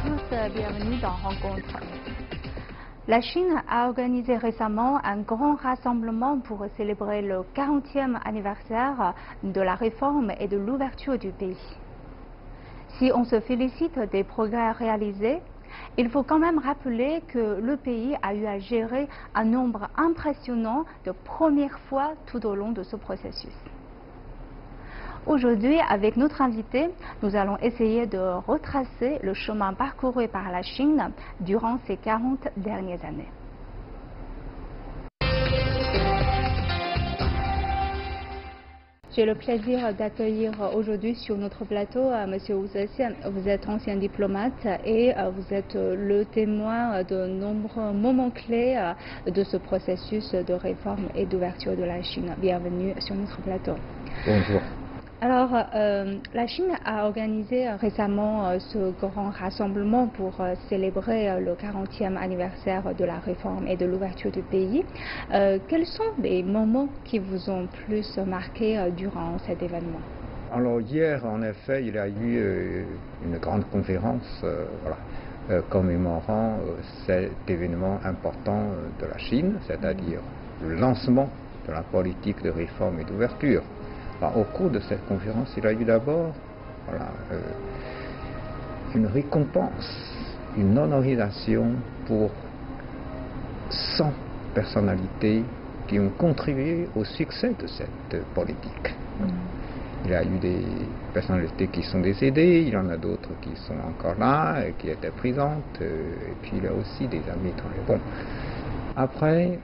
tous, bienvenue dans Rencontre. La Chine a organisé récemment un grand rassemblement pour célébrer le 40e anniversaire de la réforme et de l'ouverture du pays. Si on se félicite des progrès réalisés, il faut quand même rappeler que le pays a eu à gérer un nombre impressionnant de premières fois tout au long de ce processus. Aujourd'hui, avec notre invité, nous allons essayer de retracer le chemin parcouru par la Chine durant ces 40 dernières années. J'ai le plaisir d'accueillir aujourd'hui sur notre plateau M. Wu Zetian. Vous êtes ancien diplomate et vous êtes le témoin de nombreux moments clés de ce processus de réforme et d'ouverture de la Chine. Bienvenue sur notre plateau. Bonjour. Alors, la Chine a organisé récemment ce grand rassemblement pour célébrer le 40e anniversaire de la réforme et de l'ouverture du pays. Quels sont les moments qui vous ont plus marqué durant cet événement? Alors hier, en effet, il y a eu une grande conférence commémorant cet événement important de la Chine, c'est-à-dire le lancement de la politique de réforme et d'ouverture. Au cours de cette conférence, il y a eu d'abord une récompense, une honorisation pour 100 personnalités qui ont contribué au succès de cette politique. Il y a eu des personnalités qui sont décédées, il y en a d'autres qui sont encore là, et qui étaient présentes, et puis il y a aussi des amis étrangers. Bon. Après,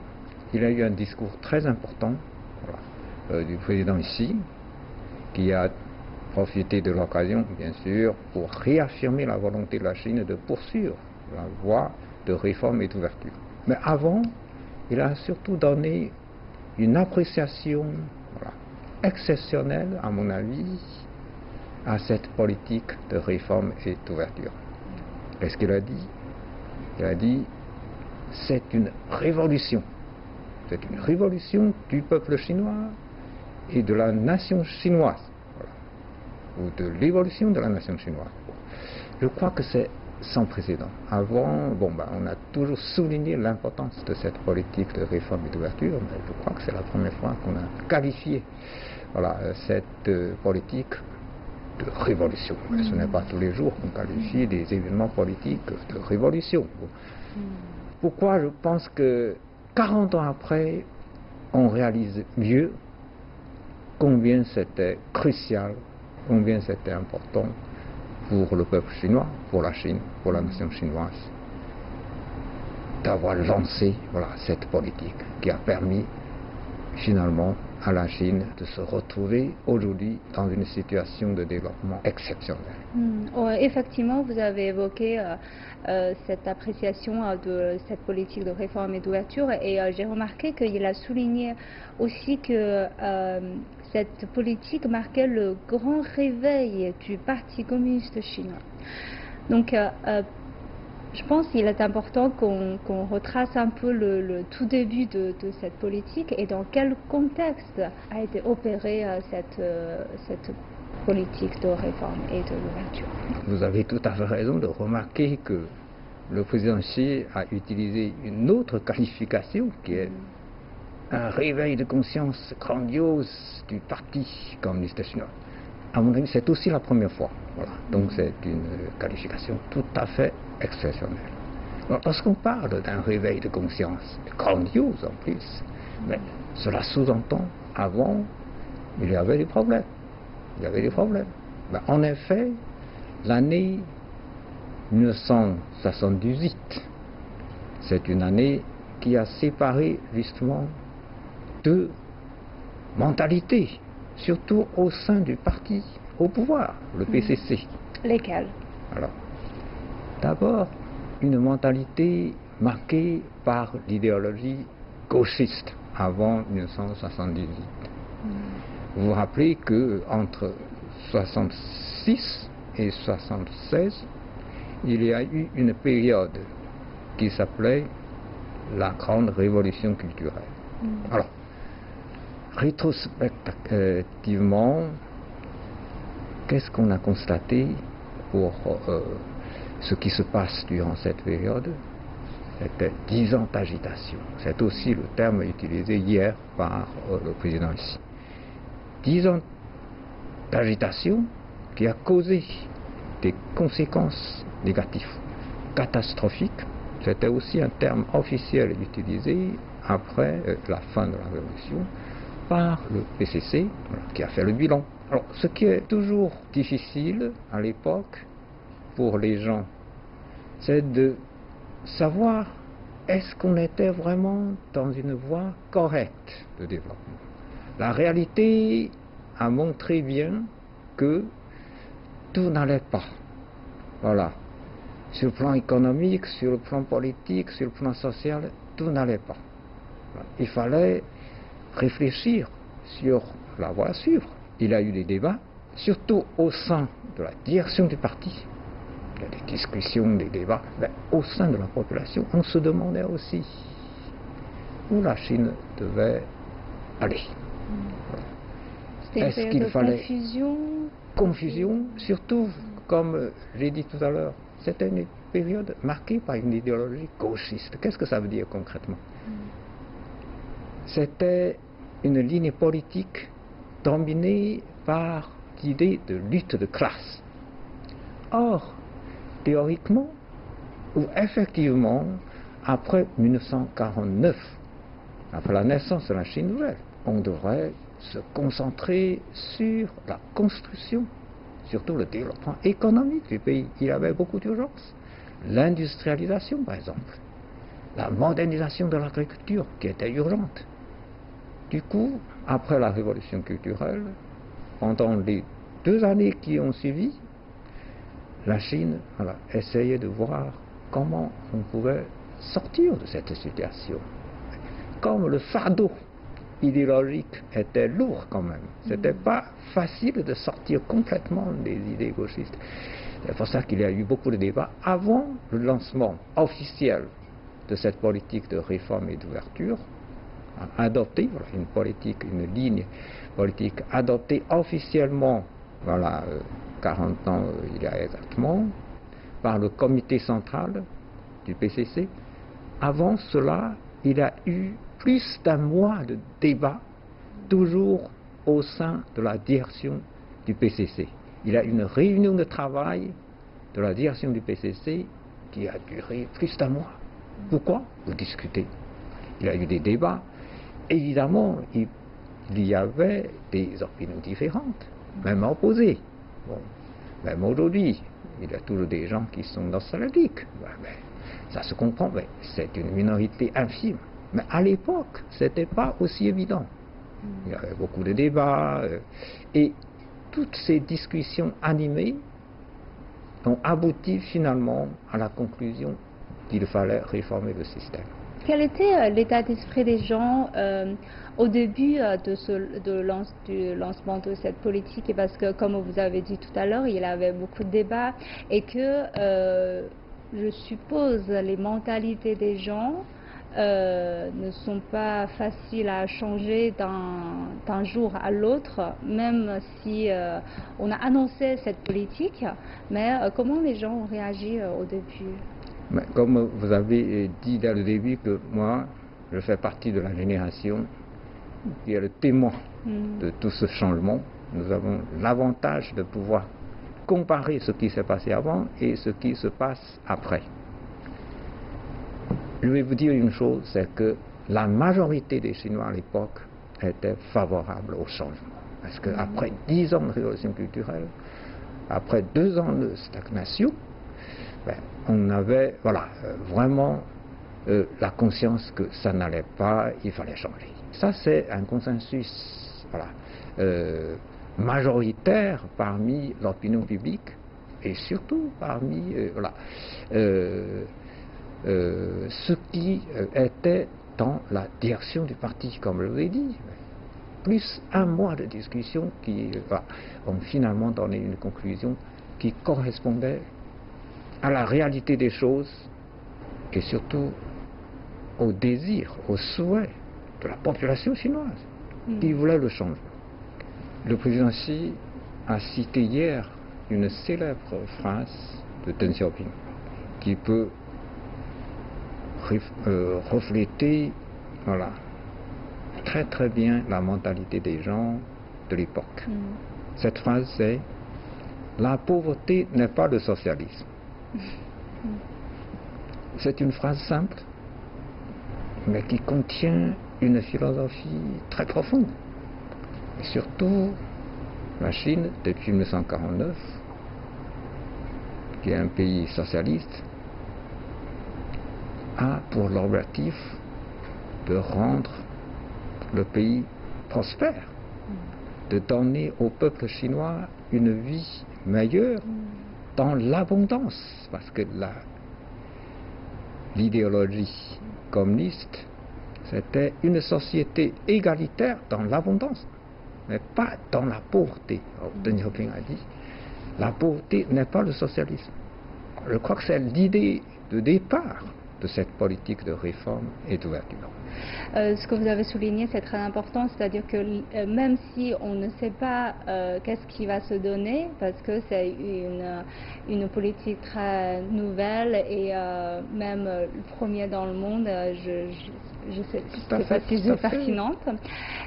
il y a eu un discours très important du président Xi, qui a profité de l'occasion, bien sûr, pour réaffirmer la volonté de la Chine de poursuivre la voie de réforme et d'ouverture. Mais avant, il a surtout donné une appréciation exceptionnelle, à mon avis, à cette politique de réforme et d'ouverture. Qu'est-ce qu'il a dit? Il a dit, c'est une révolution. C'est une révolution du peuple chinois et de la nation chinoise, ou de l'évolution de la nation chinoise. Je crois que c'est sans précédent. Avant, on a toujours souligné l'importance de cette politique de réforme et d'ouverture, mais je crois que c'est la première fois qu'on a qualifié cette politique de révolution. Mais ce n'est pas tous les jours qu'on qualifie des événements politiques de révolution. Pourquoi je pense que 40 ans après, on réalise mieux combien c'était crucial, combien c'était important pour le peuple chinois, pour la Chine, pour la nation chinoise, d'avoir lancé cette politique qui a permis finalement à la Chine de se retrouver aujourd'hui dans une situation de développement exceptionnelle. Effectivement, vous avez évoqué cette appréciation de cette politique de réforme et d'ouverture et j'ai remarqué qu'il a souligné aussi que cette politique marquait le grand réveil du Parti communiste chinois. Donc, je pense qu'il est important qu'on retrace un peu le tout début de cette politique et dans quel contexte a été opérée cette politique de réforme et de l'ouverture. Vous avez tout à fait raison de remarquer que le président Xi a utilisé une autre qualification qui est un réveil de conscience grandiose du Parti communiste chinois. À mon avis, c'est aussi la première fois. Donc c'est une qualification tout à fait exceptionnelle. Lorsqu'on parle d'un réveil de conscience grandiose en plus, mais cela sous-entend, avant, il y avait des problèmes. Il y avait des problèmes. En effet, l'année 1978, c'est une année qui a séparé justement deux mentalités, surtout au sein du parti au pouvoir, le PCC. Lesquelles? Alors, d'abord, une mentalité marquée par l'idéologie gauchiste avant 1978. Vous vous rappelez qu'entre 1966 et 1976, il y a eu une période qui s'appelait la Grande Révolution culturelle. Alors, rétrospectivement, qu'est-ce qu'on a constaté pour ce qui se passe durant cette période, c'était 10 ans d'agitation. C'est aussi le terme utilisé hier par le président Xi. 10 ans d'agitation qui a causé des conséquences négatives, catastrophiques. C'était aussi un terme officiel utilisé après la fin de la Révolution par le PCC, qui a fait le bilan. Alors, ce qui est toujours difficile à l'époque pour les gens, c'est de savoir est-ce qu'on était vraiment dans une voie correcte de développement. La réalité a montré bien que tout n'allait pas. Voilà. Sur le plan économique, sur le plan politique, sur le plan social, tout n'allait pas. Il fallait réfléchir sur la voie à suivre. Il y a eu des débats, surtout au sein de la direction du parti. Il y a des discussions, des débats, mais au sein de la population, on se demandait aussi où la Chine devait aller. C'était une période de confusion, surtout, comme j'ai dit tout à l'heure, c'était une période marquée par une idéologie gauchiste. Qu'est-ce que ça veut dire concrètement? C'était une ligne politique dominée par l'idée de lutte de classe. Or, théoriquement, ou effectivement, après 1949, après la naissance de la Chine nouvelle, on devrait se concentrer sur la construction, surtout le développement économique du pays. Il y avait beaucoup d'urgence. L'industrialisation, par exemple, la modernisation de l'agriculture qui était urgente. Du coup, après la révolution culturelle, pendant les 2 années qui ont suivi, la Chine essayait de voir comment on pouvait sortir de cette situation. Comme le fardeau idéologique était lourd quand même, c'était pas facile de sortir complètement des idées gauchistes. C'est pour ça qu'il y a eu beaucoup de débats avant le lancement officiel de cette politique de réforme et d'ouverture, adoptée, une politique, une ligne politique adoptée officiellement, 40 ans il y a exactement, par le comité central du PCC. Avant cela, il y a eu plus d'1 mois de débat, toujours au sein de la direction du PCC. Il y a une réunion de travail de la direction du PCC qui a duré plus d'1 mois. Pourquoi? Pour discuter. Il y a eu des débats. Évidemment, il y avait des opinions différentes, même opposées. Bon, même aujourd'hui, il y a toujours des gens qui sont nostalgiques. Ça se comprend, mais c'est une minorité infime. Mais à l'époque, ce n'était pas aussi évident. Il y avait beaucoup de débats, et toutes ces discussions animées ont abouti finalement à la conclusion qu'il fallait réformer le système. Quel était l'état d'esprit des gens au début du lancement de cette politique? Et parce que, comme vous avez dit tout à l'heure, il y avait beaucoup de débats et que, je suppose, les mentalités des gens ne sont pas faciles à changer d'un jour à l'autre, même si on a annoncé cette politique. Mais comment les gens ont réagi au début? Mais comme vous avez dit dès le début que moi, je fais partie de la génération qui est le témoin de tout ce changement, nous avons l'avantage de pouvoir comparer ce qui s'est passé avant et ce qui se passe après. Je vais vous dire une chose, c'est que la majorité des Chinois à l'époque étaient favorables au changement. Parce qu'après 10 ans de révolution culturelle, après 2 ans de stagnation, on avait vraiment la conscience que ça n'allait pas, il fallait changer. Ça, c'est un consensus majoritaire parmi l'opinion publique et surtout parmi ceux qui étaient dans la direction du parti, comme je l'ai dit. Plus 1 mois de discussion qui ont finalement donné une conclusion qui correspondait à la réalité des choses et surtout au désir, au souhait de la population chinoise qui voulait le changement. Le président Xi a cité hier une célèbre phrase de Deng Xiaoping. qui peut refléter, voilà, très très bien la mentalité des gens de l'époque. Cette phrase, c'est « La pauvreté n'est pas le socialisme ». C'est une phrase simple, mais qui contient une philosophie très profonde. Et surtout, la Chine, depuis 1949, qui est un pays socialiste, a pour l'objectif de rendre le pays prospère, de donner au peuple chinois une vie meilleure dans l'abondance, parce que l'idéologie communiste, c'était une société égalitaire dans l'abondance, mais pas dans la pauvreté. Deng Xiaoping a dit, la pauvreté n'est pas le socialisme. Je crois que c'est l'idée de départ de cette politique de réforme et d'ouverture. Ce que vous avez souligné, c'est très important, c'est-à-dire que même si on ne sait pas qu'est-ce qui va se donner, parce que c'est une politique très nouvelle et même le premier dans le monde, je sais pas si c'est pertinente,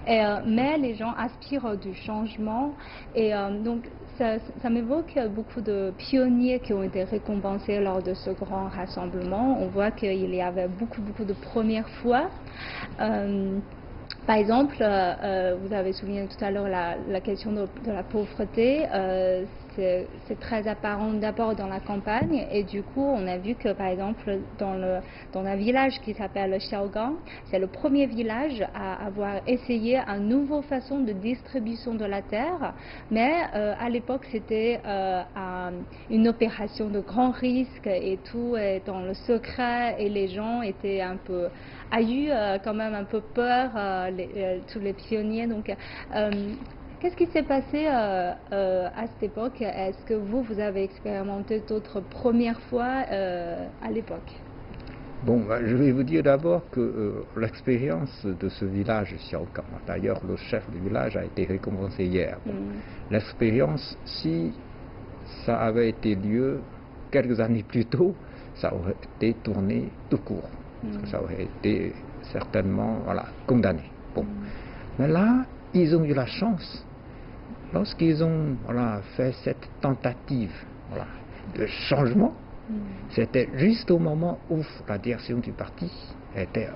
mais les gens aspirent du changement et donc ça m'évoque beaucoup de pionniers qui ont été récompensés lors de ce grand rassemblement. On voit qu'il y avait beaucoup de premières fois. Par exemple, vous avez souligné tout à l'heure la question de la pauvreté. C'est très apparent d'abord dans la campagne et du coup on a vu que par exemple dans un village qui s'appelle Xiaogang, c'est le premier village à avoir essayé une nouvelle façon de distribution de la terre, mais à l'époque c'était une opération de grand risque et tout est dans le secret et les gens étaient un peu quand même un peu peur, tous les pionniers. Donc qu'est-ce qui s'est passé à cette époque? Est-ce que vous avez expérimenté d'autres premières fois à l'époque? Bon, je vais vous dire d'abord que l'expérience de ce village Xiaogang, d'ailleurs le chef du village a été récompensé hier. L'expérience, si ça avait été lieu quelques années plus tôt, ça aurait été tourné tout court. Ça aurait été certainement condamné. Bon. Mais là, ils ont eu la chance, lorsqu'ils ont fait cette tentative de changement, c'était juste au moment où la direction du parti était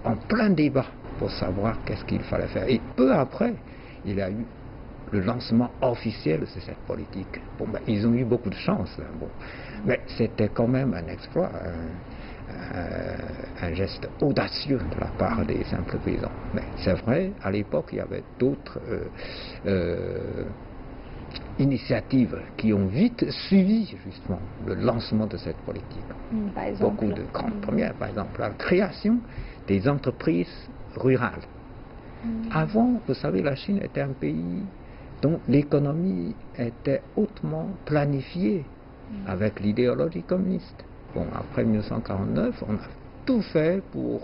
en plein débat pour savoir qu'est-ce qu'il fallait faire. Et peu après, il y a eu le lancement officiel de cette politique. Bon, ben, ils ont eu beaucoup de chance. Hein, bon. Mais c'était quand même un exploit, un geste audacieux de la part des simples paysans. Mais c'est vrai, à l'époque, il y avait d'autres initiatives qui ont vite suivi justement le lancement de cette politique. Beaucoup de grandes premières, par exemple, la création des entreprises rurales. Avant, vous savez, la Chine était un pays dont l'économie était hautement planifiée avec l'idéologie communiste. Bon, après 1949, on a tout fait pour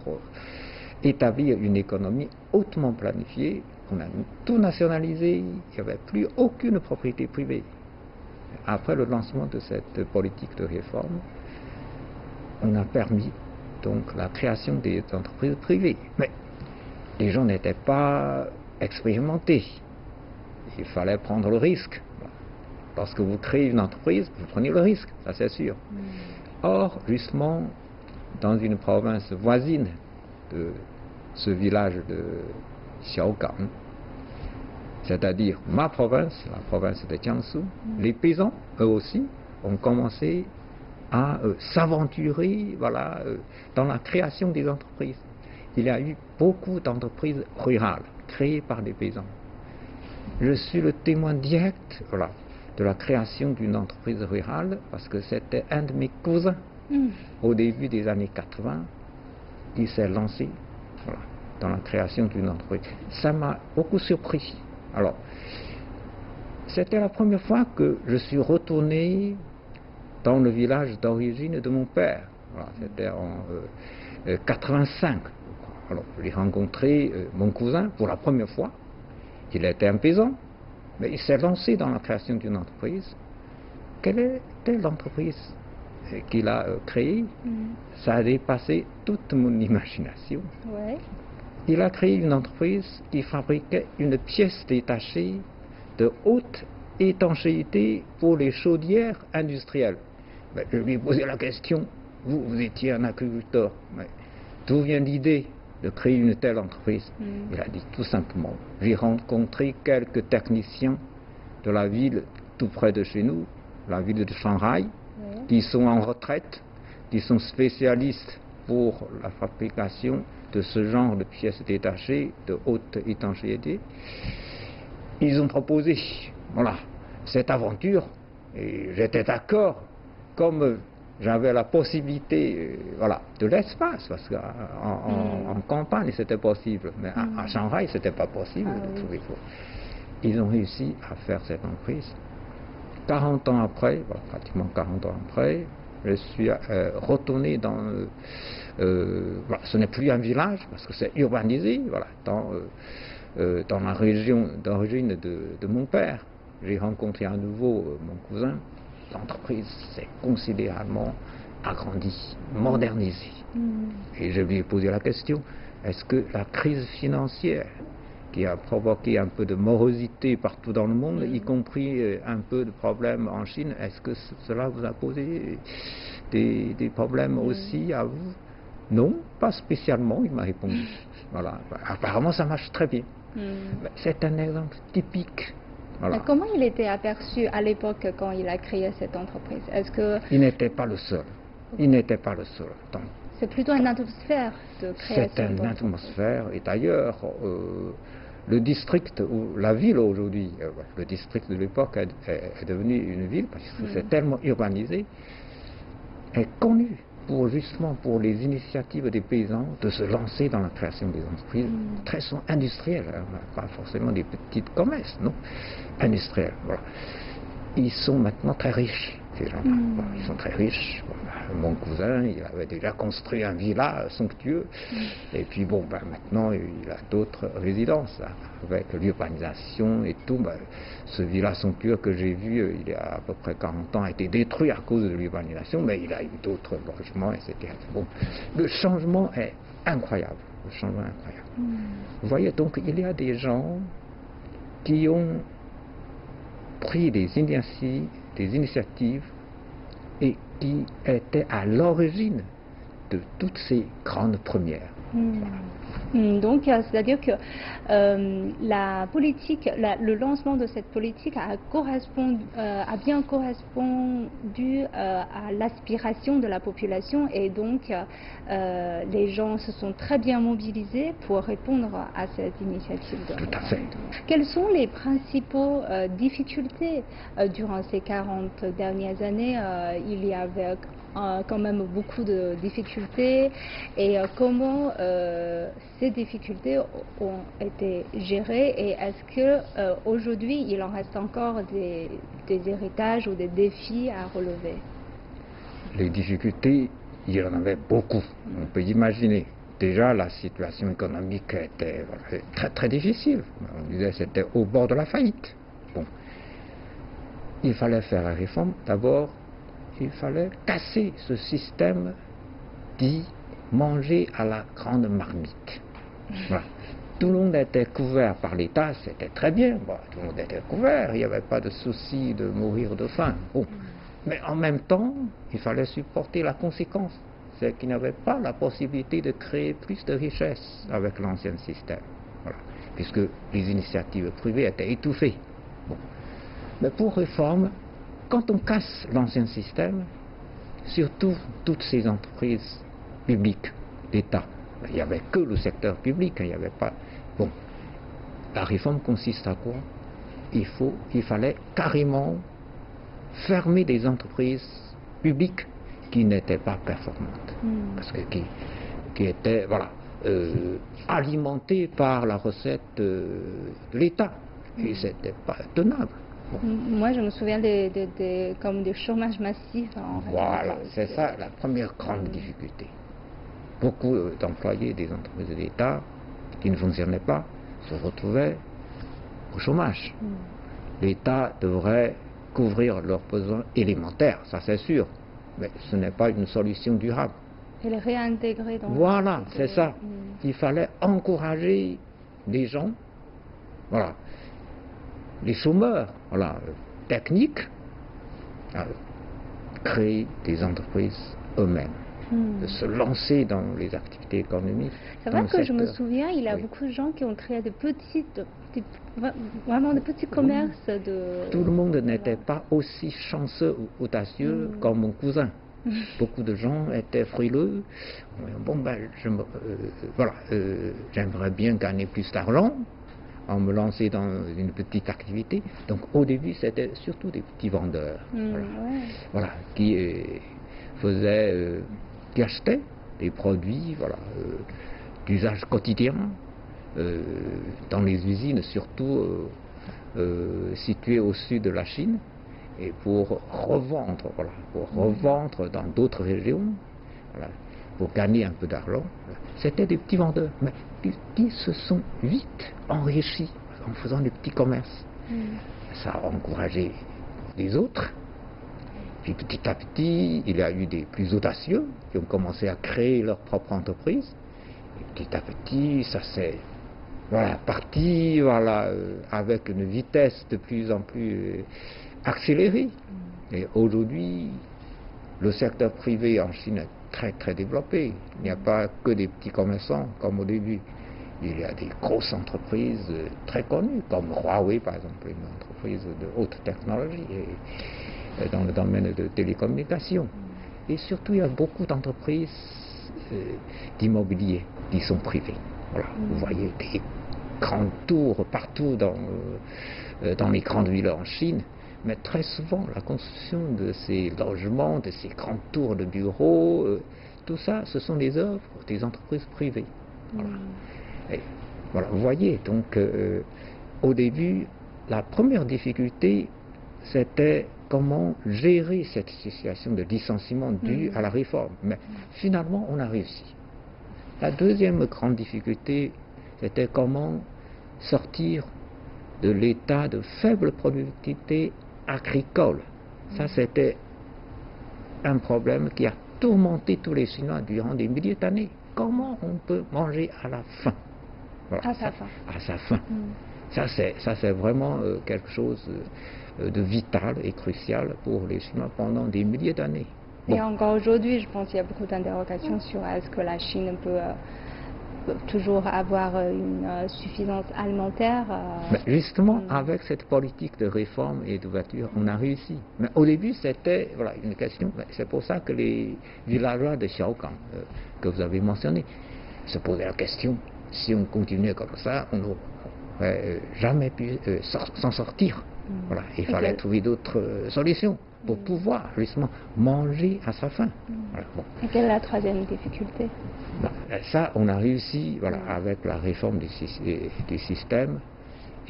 établir une économie hautement planifiée. On a tout nationalisé, il n'y avait plus aucune propriété privée. Après le lancement de cette politique de réforme, on a permis donc la création des entreprises privées. Mais les gens n'étaient pas expérimentés. Il fallait prendre le risque. Lorsque vous créez une entreprise, vous prenez le risque, ça c'est sûr. Or, justement, dans une province voisine de ce village de Xiaogang, c'est-à-dire ma province, la province de Jiangsu, les paysans, eux aussi, ont commencé à s'aventurer dans la création des entreprises. Il y a eu beaucoup d'entreprises rurales créées par des paysans. Je suis le témoin direct de la création d'une entreprise rurale parce que c'était un de mes cousins au début des années 80. Il s'est lancé dans la création d'une entreprise. Ça m'a beaucoup surpris. Alors, c'était la première fois que je suis retourné dans le village d'origine de mon père. C'était en 85. Alors, j'ai rencontré mon cousin pour la première fois. Il était un paysan, mais il s'est lancé dans la création d'une entreprise. quelle était l'entreprise qu'il a créée? Ça a dépassé toute mon imagination. Ouais. Il a créé une entreprise qui fabriquait une pièce détachée de haute étanchéité pour les chaudières industrielles. Ben, je lui ai posé la question, vous étiez un agriculteur, mais d'où vient l'idée de créer une telle entreprise? Il a dit tout simplement, j'ai rencontré quelques techniciens de la ville tout près de chez nous, la ville de Shanghai, qui sont en retraite, qui sont spécialistes pour la fabrication de ce genre de pièces détachées de haute étanchéité. Ils ont proposé, voilà, cette aventure, et j'étais d'accord, comme j'avais la possibilité, voilà, de l'espace, parce qu'en campagne c'était possible, mais à Shanghai c'était pas possible de trouver. Ils ont réussi à faire cette entreprise. 40 ans après, voilà, pratiquement 40 ans après, je suis retourné dans... voilà, ce n'est plus un village, parce que c'est urbanisé, voilà, dans la région d'origine de mon père. J'ai rencontré à nouveau mon cousin. L'entreprise s'est considérablement agrandie, modernisée. Et je lui ai posé la question, est-ce que la crise financière qui a provoqué un peu de morosité partout dans le monde, y compris un peu de problèmes en Chine, est-ce que cela vous a posé des problèmes aussi à vous? Non, pas spécialement, il m'a répondu. Voilà. Apparemment, ça marche très bien. C'est un exemple typique. Voilà. Comment il était aperçu à l'époque quand il a créé cette entreprise? Est-ce que... Il n'était pas le seul. Il n'était pas le seul. C'est plutôt une atmosphère de création. C'est une atmosphère. Et d'ailleurs, le district, ou la ville aujourd'hui, le district de l'époque est devenu une ville parce que c'est tellement urbanisé, est connu justement pour les initiatives des paysans de se lancer dans la création des entreprises très industrielles, hein, pas forcément des petites commerces, non, industrielles. Voilà. Ils sont maintenant très riches, ces gens-là. Voilà, ils sont très riches. Voilà. Mon cousin, il avait déjà construit un villa somptueux, et puis bon, maintenant il a d'autres résidences, hein, avec l'urbanisation et tout. Ce villa somptueux que j'ai vu il y a à peu près 40 ans a été détruit à cause de l'urbanisation, mais il a eu d'autres logements, etc. Bon, le changement est incroyable. Le changement est incroyable. Vous voyez, donc il y a des gens qui ont pris des initiatives et qui étaient à l'origine de toutes ces grandes premières. Donc, c'est-à-dire que la politique, le lancement de cette politique a bien correspondu à l'aspiration de la population, et donc les gens se sont très bien mobilisés pour répondre à cette initiative. Tout à fait. Quelles sont les principaux difficultés durant ces 40 dernières années? Il y avait quand même beaucoup de difficultés, et comment ces difficultés ont été gérées, et est-ce que aujourd'hui il en reste encore des héritages ou des défis à relever? Les difficultés, il y en avait beaucoup, on peut imaginer. Déjà, la situation économique était très très difficile. On disait que c'était au bord de la faillite. Bon, il fallait faire la réforme. D'abord, il fallait casser ce système dit manger à la grande marmite. Voilà. Tout le monde était couvert par l'État, c'était très bien. Bon, tout le monde était couvert, il n'y avait pas de souci de mourir de faim. Bon. Mais en même temps, il fallait supporter la conséquence. C'est qu'il n'y avait pas la possibilité de créer plus de richesses avec l'ancien système. Voilà. Puisque les initiatives privées étaient étouffées. Bon. Mais pour réforme, quand on casse l'ancien système, surtout toutes ces entreprises publiques d'État, il n'y avait que le secteur public, il n'y avait pas... Bon, la réforme consiste à quoi? Il fallait carrément fermer des entreprises publiques qui n'étaient pas performantes, parce que qui étaient alimentées par la recette de l'État, et c'était pas tenable. Bon. Moi, je me souviens comme des chômages massifs. Voilà, c'est ça la première grande difficulté. Beaucoup d'employés des entreprises d'État qui ne fonctionnaient pas se retrouvaient au chômage. L'État devrait couvrir leurs besoins élémentaires, ça c'est sûr, mais ce n'est pas une solution durable. Et les réintégrer dans Voilà, c'est ça. Il fallait encourager les gens, voilà, les chômeurs, voilà, techniques, à créer des entreprises eux-mêmes, de se lancer dans les activités économiques. C'est vrai que je me souviens, il y a beaucoup de gens qui ont créé vraiment de petits commerces. Tout le monde n'était pas aussi chanceux ou audacieux comme mon cousin. Beaucoup de gens étaient frileux. Bon, ben, j'aimerais bien gagner plus d'argent en me lancer dans une petite activité. Donc au début, c'était surtout des petits vendeurs, voilà, qui qui achetaient des produits, voilà, d'usage quotidien dans les usines, surtout situées au sud de la Chine, et pour revendre, voilà, pour revendre dans d'autres régions, voilà, pour gagner un peu d'argent. C'était des petits vendeurs, mais qui se sont vite enrichis en faisant des petits commerces. Ça a encouragé les autres. Puis petit à petit, il y a eu des plus audacieux qui ont commencé à créer leur propre entreprise. Et petit à petit, ça s'est parti, avec une vitesse de plus en plus accélérée. Et aujourd'hui, le secteur privé en Chine est très très développé. Il n'y a pas que des petits commerçants comme au début. Il y a des grosses entreprises très connues, comme Huawei par exemple, une entreprise de haute technologie dans le domaine de télécommunications. Et surtout, il y a beaucoup d'entreprises d'immobilier qui sont privées. Voilà, vous voyez des grandes tours partout dans les grandes villes en Chine. Mais très souvent, la construction de ces logements, de ces grandes tours de bureaux, tout ça, ce sont des œuvres des entreprises privées. Voilà. Et, voilà, vous voyez, donc au début, la première difficulté, c'était comment gérer cette situation de licenciement due à la réforme. Mais finalement, on a réussi. La deuxième grande difficulté, c'était comment sortir de l'état de faible productivité agricole. Ça, c'était un problème qui a tourmenté tous les Chinois durant des milliers d'années. Comment on peut manger à la faim? Voilà, à sa faim. Ça, c'est vraiment quelque chose de vital et crucial pour les Chinois pendant des milliers d'années. Bon. Et encore aujourd'hui, je pense qu'il y a beaucoup d'interrogations sur est-ce que la Chine peut toujours avoir une suffisance alimentaire. Mais justement, avec cette politique de réforme et d'ouverture, on a réussi. Mais au début, c'était une question. C'est pour ça que les villageois de Xiaogang, que vous avez mentionnés, se posaient la question, si on continuait comme ça, on n'aurait jamais pu s'en sortir. Voilà, il fallait trouver d'autres solutions pour pouvoir justement manger à sa faim. Voilà, bon. Et quelle est la troisième difficulté? Ça, on a réussi avec la réforme des systèmes.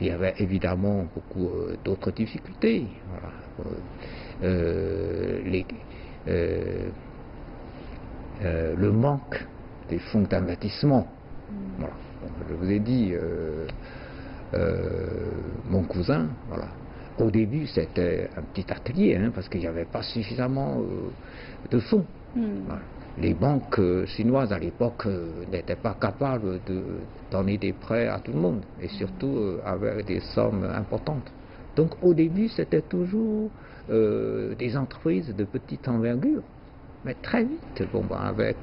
Il y avait évidemment beaucoup d'autres difficultés. Voilà. Le manque des fonds d'investissement. Voilà. Je vous ai dit, mon cousin, voilà. Au début, c'était un petit atelier, parce qu'il n'y avait pas suffisamment de fonds. Voilà. Les banques chinoises à l'époque n'étaient pas capables de donner des prêts à tout le monde, et surtout avec des sommes importantes. Donc au début, c'était toujours des entreprises de petite envergure, mais très vite, avec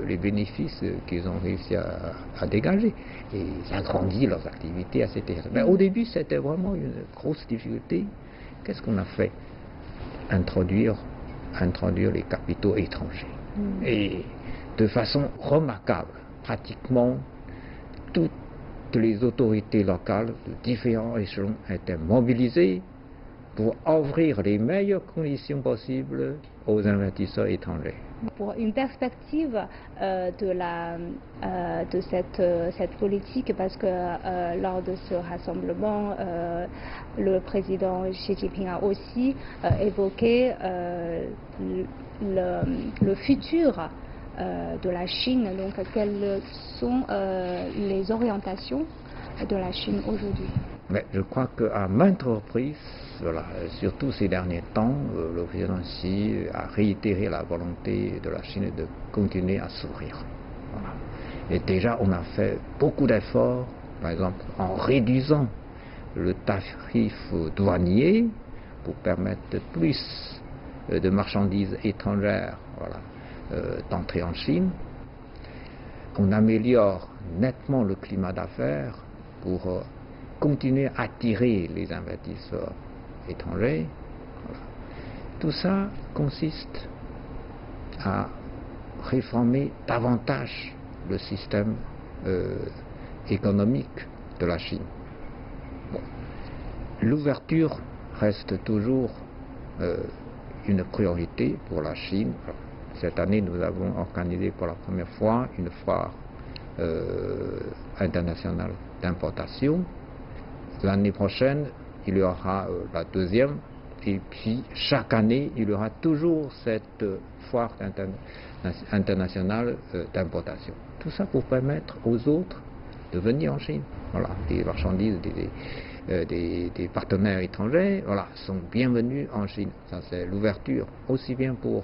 les bénéfices qu'ils ont réussi à dégager, et ils ont agrandi leurs activités, etc. Mais au début, c'était vraiment une grosse difficulté. Qu'est-ce qu'on a fait? Introduire les capitaux étrangers. Et de façon remarquable, pratiquement toutes les autorités locales de différents échelons étaient mobilisées pour offrir les meilleures conditions possibles aux investisseurs étrangers. Pour une perspective de cette politique, parce que lors de ce rassemblement, le président Xi Jinping a aussi évoqué le futur de la Chine. Donc, quelles sont les orientations de la Chine aujourd'hui? Mais je crois qu'à maintes reprises, voilà, surtout ces derniers temps, le président Xi a réitéré la volonté de la Chine de continuer à s'ouvrir. Voilà. Et déjà, on a fait beaucoup d'efforts, par exemple en réduisant le tarif douanier pour permettre plus de marchandises étrangères, voilà, d'entrer en Chine. On améliore nettement le climat d'affaires pour continuer à attirer les investisseurs étrangers. Voilà. Tout ça consiste à réformer davantage le système économique de la Chine. Bon. L'ouverture reste toujours une priorité pour la Chine. Cette année, nous avons organisé pour la première fois une foire internationale d'importation. L'année prochaine, il y aura la deuxième, et puis chaque année, il y aura toujours cette foire internationale d'importation. Tout ça pour permettre aux autres de venir en Chine. Voilà, des marchandises, des partenaires étrangers, voilà, sont bienvenus en Chine. Ça, c'est l'ouverture, aussi bien pour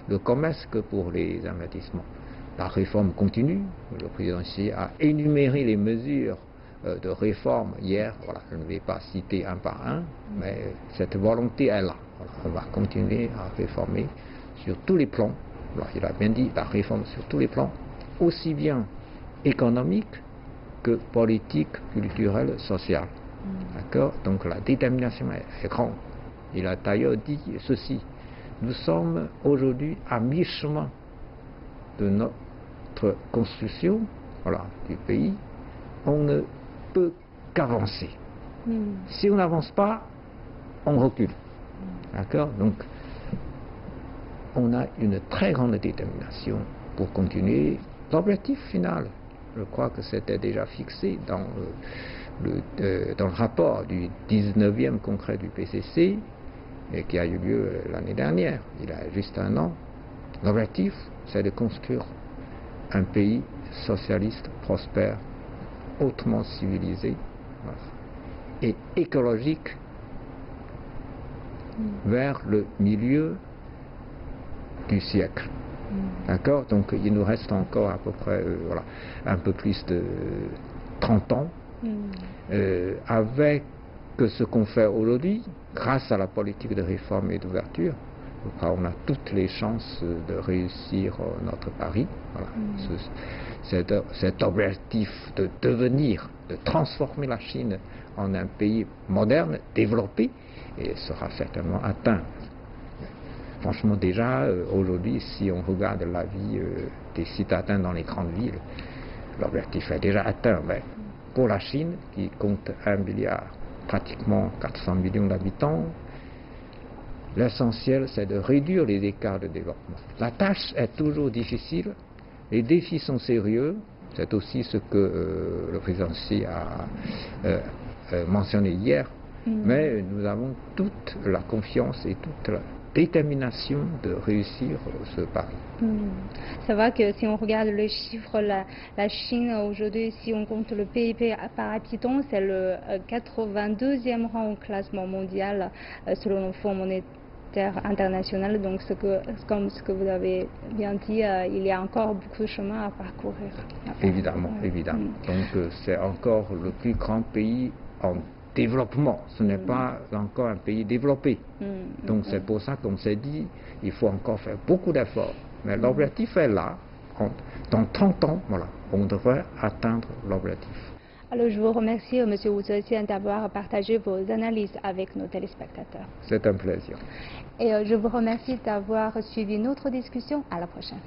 le commerce que pour les investissements. La réforme continue. Le président Xi a énuméré les mesures de réforme hier. Voilà, je ne vais pas citer un par un, mais cette volonté est là. Voilà, on va continuer à réformer sur tous les plans. Voilà, il a bien dit la réforme sur tous les plans, aussi bien économique que politique, culturelle, sociale. D'accord? Donc la détermination est grande. Il a d'ailleurs dit ceci: nous sommes aujourd'hui à mi-chemin de notre construction, voilà, du pays. On ne peut qu'avancer. Si on n'avance pas, on recule. D'accord? Donc on a une très grande détermination pour continuer. L'objectif final, je crois que c'était déjà fixé dans le rapport du 19e congrès du PCC, qui a eu lieu l'année dernière, il y a juste un an. L'objectif, c'est de construire un pays socialiste, prospère, hautement civilisé, voilà, et écologique vers le milieu du siècle. D'accord? Donc il nous reste encore à peu près voilà, un peu plus de 30 ans. Avec ce qu'on fait aujourd'hui, grâce à la politique de réforme et d'ouverture, on a toutes les chances de réussir notre pari. Voilà. Cet objectif de devenir, de transformer la Chine en un pays moderne, développé, et sera certainement atteint. Franchement, déjà, aujourd'hui, si on regarde la vie des citadins dans les grandes villes, l'objectif est déjà atteint. Mais pour la Chine, qui compte 1 milliard, pratiquement 400 millions d'habitants, l'essentiel, c'est de réduire les écarts de développement. La tâche est toujours difficile, les défis sont sérieux, c'est aussi ce que le président Xi a mentionné hier, mais nous avons toute la confiance et toute la détermination de réussir ce pari. C'est vrai que si on regarde les chiffres, la Chine aujourd'hui, si on compte le PIB par habitant, c'est le 82e rang au classement mondial selon le Fonds monétaire international. Donc comme ce que vous avez bien dit, il y a encore beaucoup de chemin à parcourir. Évidemment, évidemment. Donc c'est encore le plus grand pays en développement, ce n'est pas encore un pays développé. Donc c'est pour ça qu'on s'est dit, il faut encore faire beaucoup d'efforts. Mais l'objectif est là. Dans 30 ans, voilà, on devrait atteindre l'objectif. Alors je vous remercie, M. Wu Zhexian, d'avoir partagé vos analyses avec nos téléspectateurs. C'est un plaisir. Et je vous remercie d'avoir suivi notre discussion. À la prochaine.